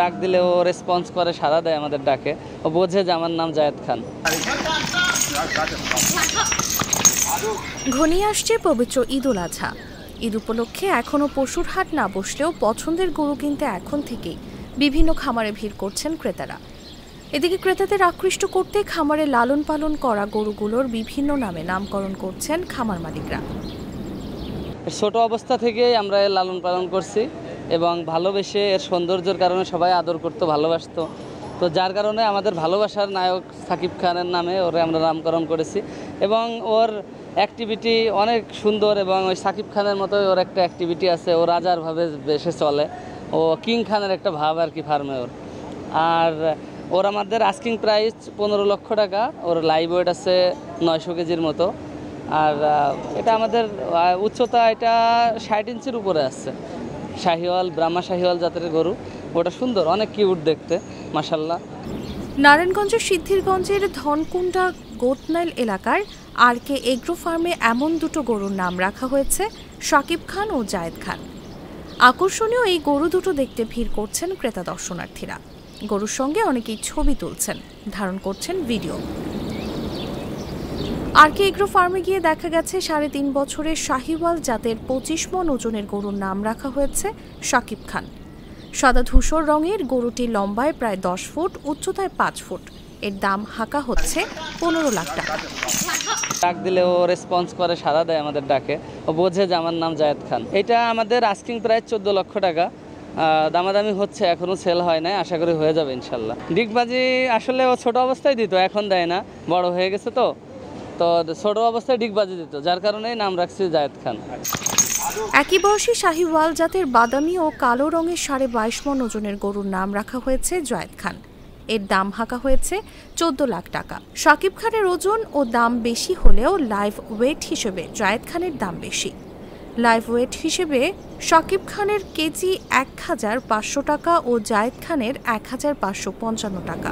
ডাক দিলে ও রেসপন্স করে, সাড়া দেয় আমাদের ডাকে। ও বোঝে যে আমার নাম জায়েদ খান। ঘনিয়ে আসছে পবিত্র ঈদ উল আজহা। ঈদ উপলক্ষে এখনও পশুর হাট না বসলেও পছন্দের গরু কিনতে এখন থেকেই বিভিন্ন খামারে ভিড় করছেন ক্রেতারা। এদিকে ক্রেতাদের আকৃষ্ট করতে খামারে লালন পালন করা গরুগুলোর বিভিন্ন নামে নামকরণ করছেন খামার মালিকরা। ছোট অবস্থা থেকেই আমরা এর লালন পালন করছি এবং ভালোবেসে এর সৌন্দর্যের কারণে সবাই আদর করতো, ভালোবাসতো। তো যার কারণে আমাদের ভালোবাসার নায়ক সাকিব খানের নামে ওরে আমরা নামকরণ করেছি। এবং ওর অ্যাক্টিভিটি অনেক সুন্দর, এবং ওই সাকিব খানের মতোই ওর একটা অ্যাক্টিভিটি আছে। ও রাজার ভাবে বেশে চলে, ও কিং খানের একটা ভাব আর কি ফার্মে ওর। আর ওর আমাদের আস্কিং প্রাইস 15 লক্ষ টাকা। ওর লাইভ ওয়েট আছে 900 কেজির মতো। আর এটা আমাদের উচ্চতা এটা 60 ইঞ্চির উপরে আছে। শাহিওয়াল, ব্রাহ্মা শাহিওয়াল জাতের গরু। ওটা সুন্দর, অনেক কিউট দেখতে, মাশাল্লাহ। নারায়ণগঞ্জের সিদ্ধিরগঞ্জের ধনকুন্ডা গোতনাইল এলাকার RK এগ্রো ফার্মে এমন দুটো গরুর নাম রাখা হয়েছে শাকিব খান ও জায়েদ খান। আকর্ষণীয় এই গরু দুটো দেখতে ভিড় করছেন ক্রেতা দর্শনার্থীরা। গরুর সঙ্গে অনেকেই ছবি তুলছেন, ধারণ করছেন ভিডিও। RK এগ্রো ফার্মে গিয়ে দেখা গেছে 3.5 বছরের শাহিওয়াল জাতের 25 মণ ওজনের গরুর নাম রাখা হয়েছে শাকিব খান। সাদা ধূসর রঙের গরুটি লম্বায় প্রায় 10 ফুট, উচ্চতায় 5 ফুট। এর দাম হাঁকা হচ্ছে 15 লাখ টাকা। ডাক দিলে ও রেসপন্স করে, সাড়া দেয় আমাদের ডাকে। ও বোঝে যে আমার নাম জায়েদ খান। এটা আমাদের আস্কিং প্রাইস 14 লক্ষ টাকা। দামাদামি হচ্ছে, এখনও সেল হয় নাই, আশা করি হয়ে যাবে ইনশাল্লাহ। ডিগবাজি আসলে ও ছোট অবস্থায় দিত, এখন দেয় না, বড় হয়ে গেছে। তো ছোট অবস্থায় ডিগবাজি দিত, যার কারণেই নাম রাখছি জায়েদ খান। একই বয়সী শাহিওয়াল জাতের বাদামি ও কালো রঙের 22.5 মণ ওজনের গরুর নাম রাখা হয়েছে জায়েদ খান। এর দাম হাঁকা হয়েছে 14 লাখ টাকা। শাকিব খানের ওজন ও দাম বেশি হলেও লাইভ ওয়েট হিসেবে জায়েদ খানের দাম বেশি। লাইভ ওয়েট হিসেবে শাকিব খানের কেজি 1500 টাকা ও জায়েদ খানের 1555 টাকা।